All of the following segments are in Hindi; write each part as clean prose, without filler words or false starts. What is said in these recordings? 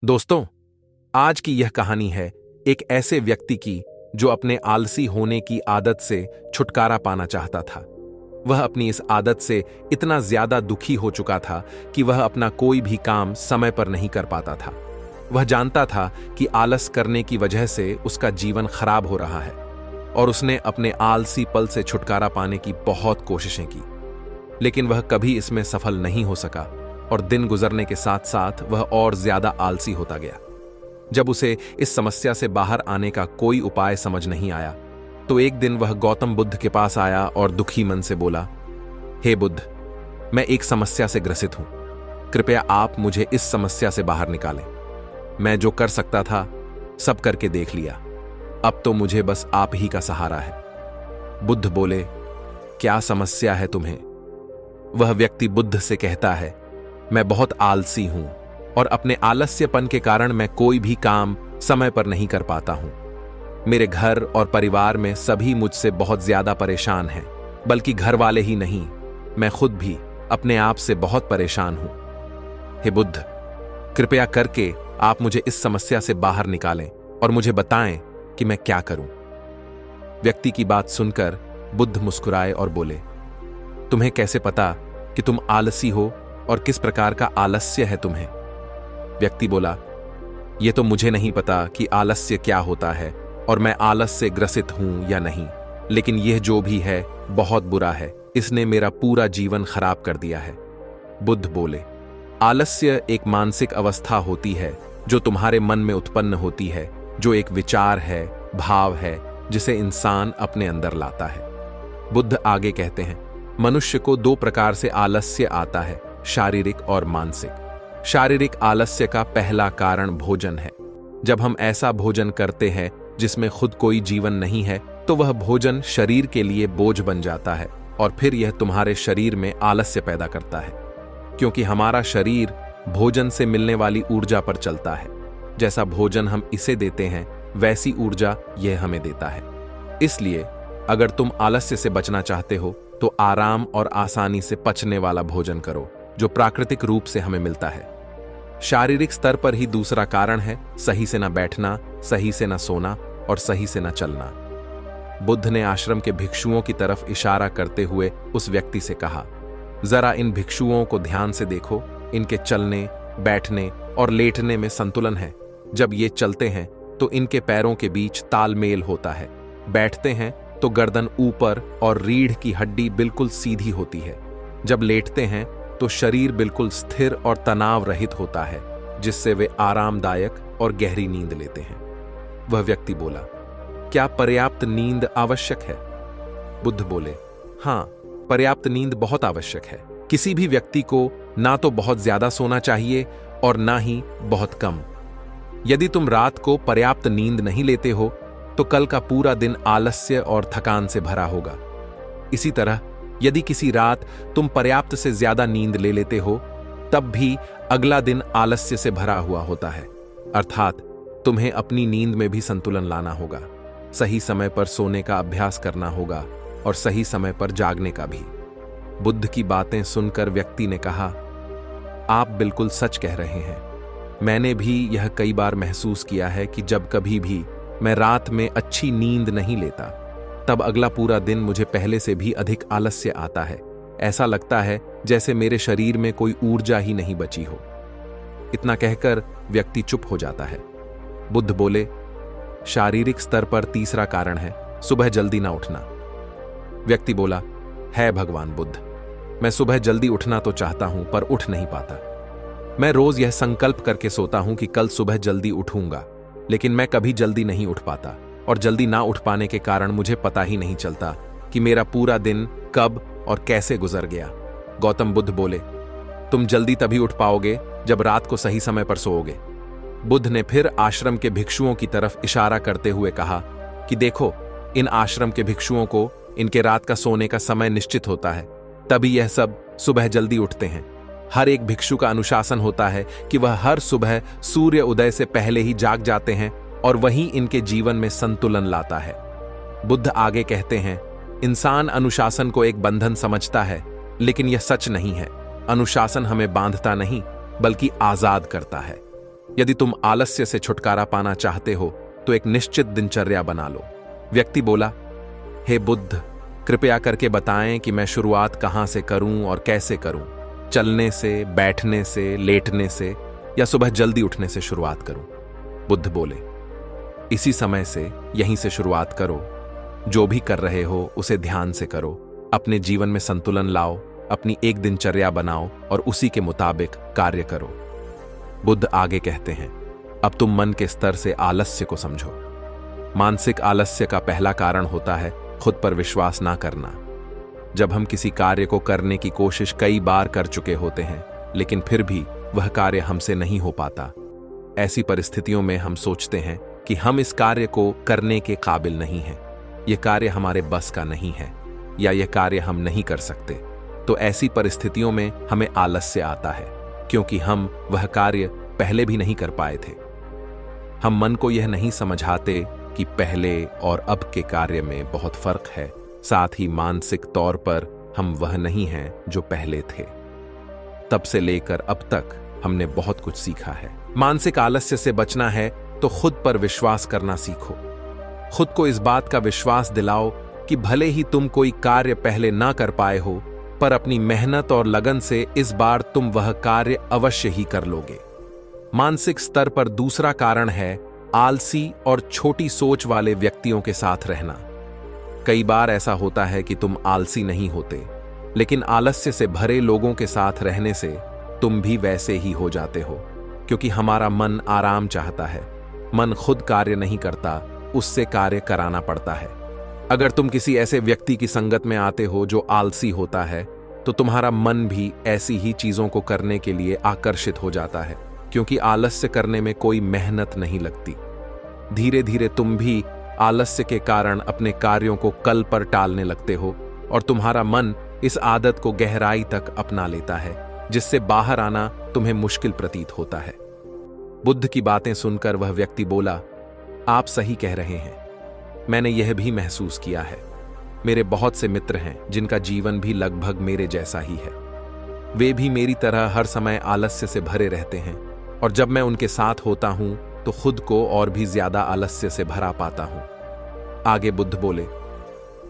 दोस्तों, आज की यह कहानी है एक ऐसे व्यक्ति की जो अपने आलसी होने की आदत से छुटकारा पाना चाहता था। वह अपनी इस आदत से इतना ज्यादा दुखी हो चुका था कि वह अपना कोई भी काम समय पर नहीं कर पाता था। वह जानता था कि आलस करने की वजह से उसका जीवन खराब हो रहा है और उसने अपने आलसी पल से छुटकारा पाने की बहुत कोशिशें की, लेकिन वह कभी इसमें सफल नहीं हो सका और दिन गुजरने के साथ साथ वह और ज्यादा आलसी होता गया। जब उसे इस समस्या से बाहर आने का कोई उपाय समझ नहीं आया, तो एक दिन वह गौतम बुद्ध के पास आया और दुखी मन से बोला, हे बुद्ध, मैं एक समस्या से ग्रसित हूं। कृपया आप मुझे इस समस्या से बाहर निकालें। मैं जो कर सकता था सब करके देख लिया, अब तो मुझे बस आप ही का सहारा है। बुद्ध बोले, क्या समस्या है तुम्हें? वह व्यक्ति बुद्ध से कहता है, मैं बहुत आलसी हूं और अपने आलस्यपन के कारण मैं कोई भी काम समय पर नहीं कर पाता हूं। मेरे घर और परिवार में सभी मुझसे बहुत ज्यादा परेशान हैं, बल्कि घर वाले ही नहीं, मैं खुद भी अपने आप से बहुत परेशान हूं। हे बुद्ध, कृपया करके आप मुझे इस समस्या से बाहर निकालें और मुझे बताएं कि मैं क्या करूं। व्यक्ति की बात सुनकर बुद्ध मुस्कुराए और बोले, तुम्हें कैसे पता कि तुम आलसी हो और किस प्रकार का आलस्य है तुम्हें? व्यक्ति बोला, यह तो मुझे नहीं पता कि आलस्य क्या होता है और मैं आलस से ग्रसित हूं या नहीं, लेकिन यह जो भी है बहुत बुरा है। इसने मेरा पूरा जीवन खराब कर दिया है। बुद्ध बोले, आलस्य एक मानसिक अवस्था होती है जो तुम्हारे मन में उत्पन्न होती है, जो एक विचार है, भाव है, जिसे इंसान अपने अंदर लाता है। बुद्ध आगे कहते हैं, मनुष्य को दो प्रकार से आलस्य आता है, शारीरिक और मानसिक। शारीरिक आलस्य का पहला कारण भोजन है। जब हम ऐसा भोजन करते हैं जिसमें खुद कोई जीवन नहीं है, तो वह भोजन शरीर के लिए बोझ बन जाता है और फिर यह तुम्हारे शरीर में आलस्य पैदा करता है, क्योंकि हमारा शरीर भोजन से मिलने वाली ऊर्जा पर चलता है। जैसा भोजन हम इसे देते हैं, वैसी ऊर्जा यह हमें देता है। इसलिए अगर तुम आलस्य से बचना चाहते हो तो आराम और आसानी से पचने वाला भोजन करो, जो प्राकृतिक रूप से हमें मिलता है। शारीरिक स्तर पर ही दूसरा कारण है सही से न बैठना, सही से न सोना और सही से न चलना। बुद्ध ने आश्रम के भिक्षुओं की तरफ इशारा करते हुए उस व्यक्ति से कहा, जरा इन भिक्षुओं को ध्यान से देखो। इनके चलने, बैठने और लेटने में संतुलन है। जब ये चलते हैं तो इनके पैरों के बीच तालमेल होता है। बैठते हैं तो गर्दन ऊपर और रीढ़ की हड्डी बिल्कुल सीधी होती है। जब लेटते हैं तो शरीर बिल्कुल स्थिर और तनाव रहित होता है, जिससे वे आरामदायक और गहरी नींद लेते हैं। वह व्यक्ति बोला, क्या पर्याप्त नींद आवश्यक है? बुद्ध बोले, हां, पर्याप्त नींद बहुत आवश्यक है। किसी भी व्यक्ति को ना तो बहुत ज्यादा सोना चाहिए और ना ही बहुत कम। यदि तुम रात को पर्याप्त नींद नहीं लेते हो तो कल का पूरा दिन आलस्य और थकान से भरा होगा। इसी तरह यदि किसी रात तुम पर्याप्त से ज्यादा नींद ले लेते हो, तब भी अगला दिन आलस्य से भरा हुआ होता है। अर्थात तुम्हें अपनी नींद में भी संतुलन लाना होगा, सही समय पर सोने का अभ्यास करना होगा और सही समय पर जागने का भी। बुद्ध की बातें सुनकर व्यक्ति ने कहा, आप बिल्कुल सच कह रहे हैं। मैंने भी यह कई बार महसूस किया है कि जब कभी भी मैं रात में अच्छी नींद नहीं लेता, तब अगला पूरा दिन मुझे पहले से भी अधिक आलस्य आता है। ऐसा लगता है जैसे मेरे शरीर में कोई ऊर्जा ही नहीं बची हो। इतना कहकर व्यक्ति चुप हो जाता है। बुद्ध बोले, शारीरिक स्तर पर तीसरा कारण है सुबह जल्दी ना उठना। व्यक्ति बोला, है भगवान बुद्ध, मैं सुबह जल्दी उठना तो चाहता हूं पर उठ नहीं पाता। मैं रोज यह संकल्प करके सोता हूं कि कल सुबह जल्दी उठूंगा, लेकिन मैं कभी जल्दी नहीं उठ पाता और जल्दी ना उठ पाने के कारण मुझे पता ही नहीं चलता कि मेरा पूरा दिन कब और कैसे गुजर गया। गौतम बुद्ध बोले, तुम जल्दी तभी उठ पाओगे जब रात को सही समय पर सोओगे। बुद्ध ने फिर आश्रम के भिक्षुओं की तरफ इशारा करते हुए कहा कि देखो, इन आश्रम के भिक्षुओं को इनके रात का सोने का समय निश्चित होता है, तभी यह सब सुबह जल्दी उठते हैं। हर एक भिक्षु का अनुशासन होता है कि वह हर सुबह सूर्य उदय से पहले ही जाग जाते हैं और वही इनके जीवन में संतुलन लाता है। बुद्ध आगे कहते हैं, इंसान अनुशासन को एक बंधन समझता है, लेकिन यह सच नहीं है। अनुशासन हमें बांधता नहीं बल्कि आजाद करता है। यदि तुम आलस्य से छुटकारा पाना चाहते हो तो एक निश्चित दिनचर्या बना लो। व्यक्ति बोला, हे बुद्ध, कृपया करके बताएं कि मैं शुरुआत कहां से करूं और कैसे करूं। चलने से, बैठने से, लेटने से या सुबह जल्दी उठने से शुरुआत करूं? बुद्ध बोले, इसी समय से, यहीं से शुरुआत करो। जो भी कर रहे हो उसे ध्यान से करो। अपने जीवन में संतुलन लाओ, अपनी एक दिनचर्या बनाओ और उसी के मुताबिक कार्य करो। बुद्ध आगे कहते हैं, अब तुम मन के स्तर से आलस्य को समझो। मानसिक आलस्य का पहला कारण होता है खुद पर विश्वास ना करना। जब हम किसी कार्य को करने की कोशिश कई बार कर चुके होते हैं लेकिन फिर भी वह कार्य हमसे नहीं हो पाता, ऐसी परिस्थितियों में हम सोचते हैं कि हम इस कार्य को करने के काबिल नहीं हैं, यह कार्य हमारे बस का नहीं है या यह कार्य हम नहीं कर सकते। तो ऐसी परिस्थितियों में हमें आलस्य आता है क्योंकि हम वह कार्य पहले भी नहीं कर पाए थे। हम मन को यह नहीं समझाते कि पहले और अब के कार्य में बहुत फर्क है। साथ ही मानसिक तौर पर हम वह नहीं हैं जो पहले थे। तब से लेकर अब तक हमने बहुत कुछ सीखा है। मानसिक आलस्य से बचना है तो खुद पर विश्वास करना सीखो। खुद को इस बात का विश्वास दिलाओ कि भले ही तुम कोई कार्य पहले ना कर पाए हो, पर अपनी मेहनत और लगन से इस बार तुम वह कार्य अवश्य ही कर लोगे। मानसिक स्तर पर दूसरा कारण है आलसी और छोटी सोच वाले व्यक्तियों के साथ रहना। कई बार ऐसा होता है कि तुम आलसी नहीं होते, लेकिन आलस्य से भरे लोगों के साथ रहने से तुम भी वैसे ही हो जाते हो, क्योंकि हमारा मन आराम चाहता है। मन खुद कार्य नहीं करता, उससे कार्य कराना पड़ता है। अगर तुम किसी ऐसे व्यक्ति की संगत में आते हो जो आलसी होता है, तो तुम्हारा मन भी ऐसी ही चीजों को करने के लिए आकर्षित हो जाता है, क्योंकि आलस्य करने में कोई मेहनत नहीं लगती। धीरे धीरे तुम भी आलस्य के कारण अपने कार्यों को कल पर टालने लगते हो और तुम्हारा मन इस आदत को गहराई तक अपना लेता है, जिससे बाहर आना तुम्हें मुश्किल प्रतीत होता है। बुद्ध की बातें सुनकर वह व्यक्ति बोला, आप सही कह रहे हैं, मैंने यह भी महसूस किया है। मेरे बहुत से मित्र हैं जिनका जीवन भी लगभग मेरे जैसा ही है। वे भी मेरी तरह हर समय आलस्य से भरे रहते हैं और जब मैं उनके साथ होता हूं तो खुद को और भी ज्यादा आलस्य से भरा पाता हूं। आगे बुद्ध बोले,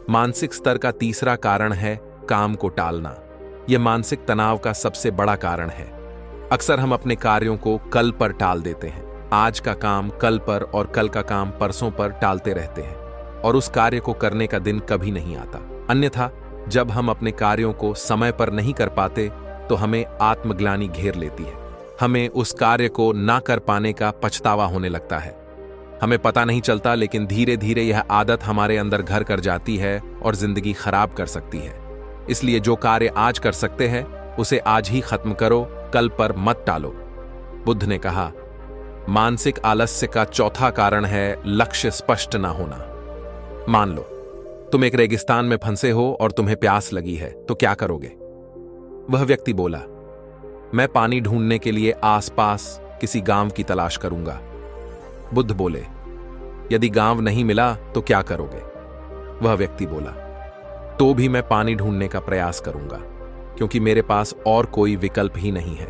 मानसिक स्तर का तीसरा कारण है काम को टालना। यह मानसिक तनाव का सबसे बड़ा कारण है। अक्सर हम अपने कार्यों को कल पर टाल देते हैं। आज का काम कल पर और कल का काम परसों पर टालते रहते हैं और उस कार्य को करने का दिन कभी नहीं आता। अन्यथा जब हम अपने कार्यों को समय पर नहीं कर पाते तो हमें आत्मग्लानि घेर लेती है। हमें उस कार्य को ना कर पाने का पछतावा होने लगता है। हमें पता नहीं चलता, लेकिन धीरे धीरे यह आदत हमारे अंदर घर कर जाती है और जिंदगी खराब कर सकती है। इसलिए जो कार्य आज कर सकते हैं उसे आज ही खत्म करो, कल पर मत टालो। बुद्ध ने कहा, मानसिक आलस्य का चौथा कारण है लक्ष्य स्पष्ट ना होना। मान लो तुम एक रेगिस्तान में फंसे हो और तुम्हें प्यास लगी है, तो क्या करोगे? वह व्यक्ति बोला, मैं पानी ढूंढने के लिए आसपास किसी गांव की तलाश करूंगा। बुद्ध बोले, यदि गांव नहीं मिला तो क्या करोगे? वह व्यक्ति बोला, तो भी मैं पानी ढूंढने का प्रयास करूंगा, क्योंकि मेरे पास और कोई विकल्प ही नहीं है।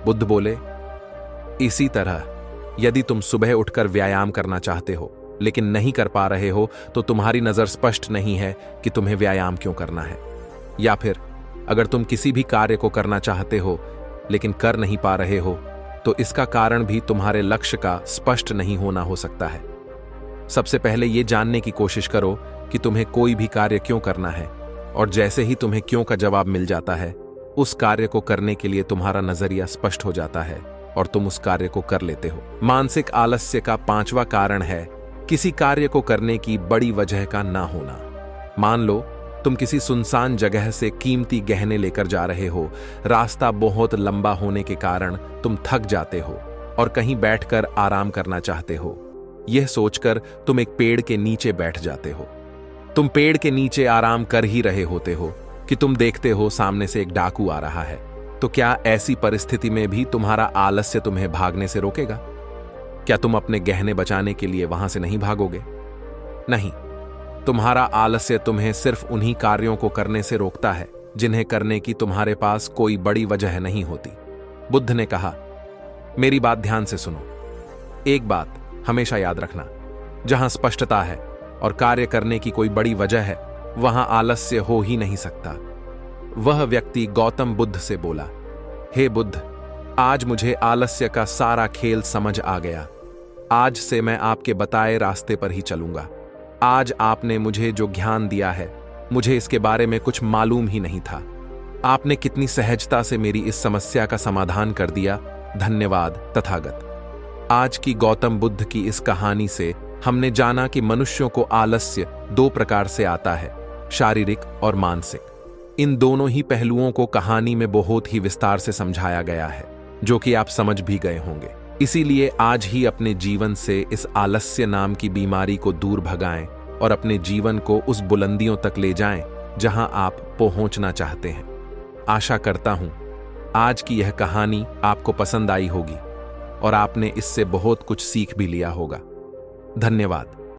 बुद्ध बोले, इसी तरह यदि तुम सुबह उठकर व्यायाम करना चाहते हो लेकिन नहीं कर पा रहे हो, तो तुम्हारी नजर स्पष्ट नहीं है कि तुम्हें व्यायाम क्यों करना है। या फिर अगर तुम किसी भी कार्य को करना चाहते हो लेकिन कर नहीं पा रहे हो, तो इसका कारण भी तुम्हारे लक्ष्य का स्पष्ट नहीं होना हो सकता है। सबसे पहले यह जानने की कोशिश करो कि तुम्हें कोई भी कार्य क्यों करना है, और जैसे ही तुम्हें क्यों का जवाब मिल जाता है, उस कार्य को करने के लिए तुम्हारा नजरिया स्पष्ट हो जाता है और तुम उस कार्य को कर लेते हो। मानसिक आलस्य का पांचवा कारण है किसी कार्य को करने की बड़ी वजह का ना होना। मान लो तुम किसी सुनसान जगह से कीमती गहने लेकर जा रहे हो। रास्ता बहुत लंबा होने के कारण तुम थक जाते हो और कहीं बैठकर आराम करना चाहते हो। यह सोचकर तुम एक पेड़ के नीचे बैठ जाते हो। तुम पेड़ के नीचे आराम कर ही रहे होते हो कि तुम देखते हो सामने से एक डाकू आ रहा है। तो क्या ऐसी परिस्थिति में भी तुम्हारा आलस्य तुम्हें भागने से रोकेगा? क्या तुम अपने गहने बचाने के लिए वहां से नहीं भागोगे? नहीं, तुम्हारा आलस्य तुम्हें सिर्फ उन्हीं कार्यों को करने से रोकता है जिन्हें करने की तुम्हारे पास कोई बड़ी वजह नहीं होती। बुद्ध ने कहा, मेरी बात ध्यान से सुनो। एक बात हमेशा याद रखना, जहां स्पष्टता है और कार्य करने की कोई बड़ी वजह है, वहां आलस्य हो ही नहीं सकता। वह व्यक्ति गौतम बुद्ध से बोला, हे बुद्ध, आज मुझे आलस्य का सारा खेल समझ आ गया। आज से मैं आपके बताए रास्ते पर ही चलूंगा। आज आपने मुझे जो ज्ञान दिया है, मुझे इसके बारे में कुछ मालूम ही नहीं था। आपने कितनी सहजता से मेरी इस समस्या का समाधान कर दिया। धन्यवाद तथागत। आज की गौतम बुद्ध की इस कहानी से हमने जाना कि मनुष्यों को आलस्य दो प्रकार से आता है, शारीरिक और मानसिक। इन दोनों ही पहलुओं को कहानी में बहुत ही विस्तार से समझाया गया है, जो कि आप समझ भी गए होंगे। इसीलिए आज ही अपने जीवन से इस आलस्य नाम की बीमारी को दूर भगाएं और अपने जीवन को उस बुलंदियों तक ले जाएं जहां आप पहुंचना चाहते हैं। आशा करता हूं आज की यह कहानी आपको पसंद आई होगी और आपने इससे बहुत कुछ सीख भी लिया होगा। धन्यवाद।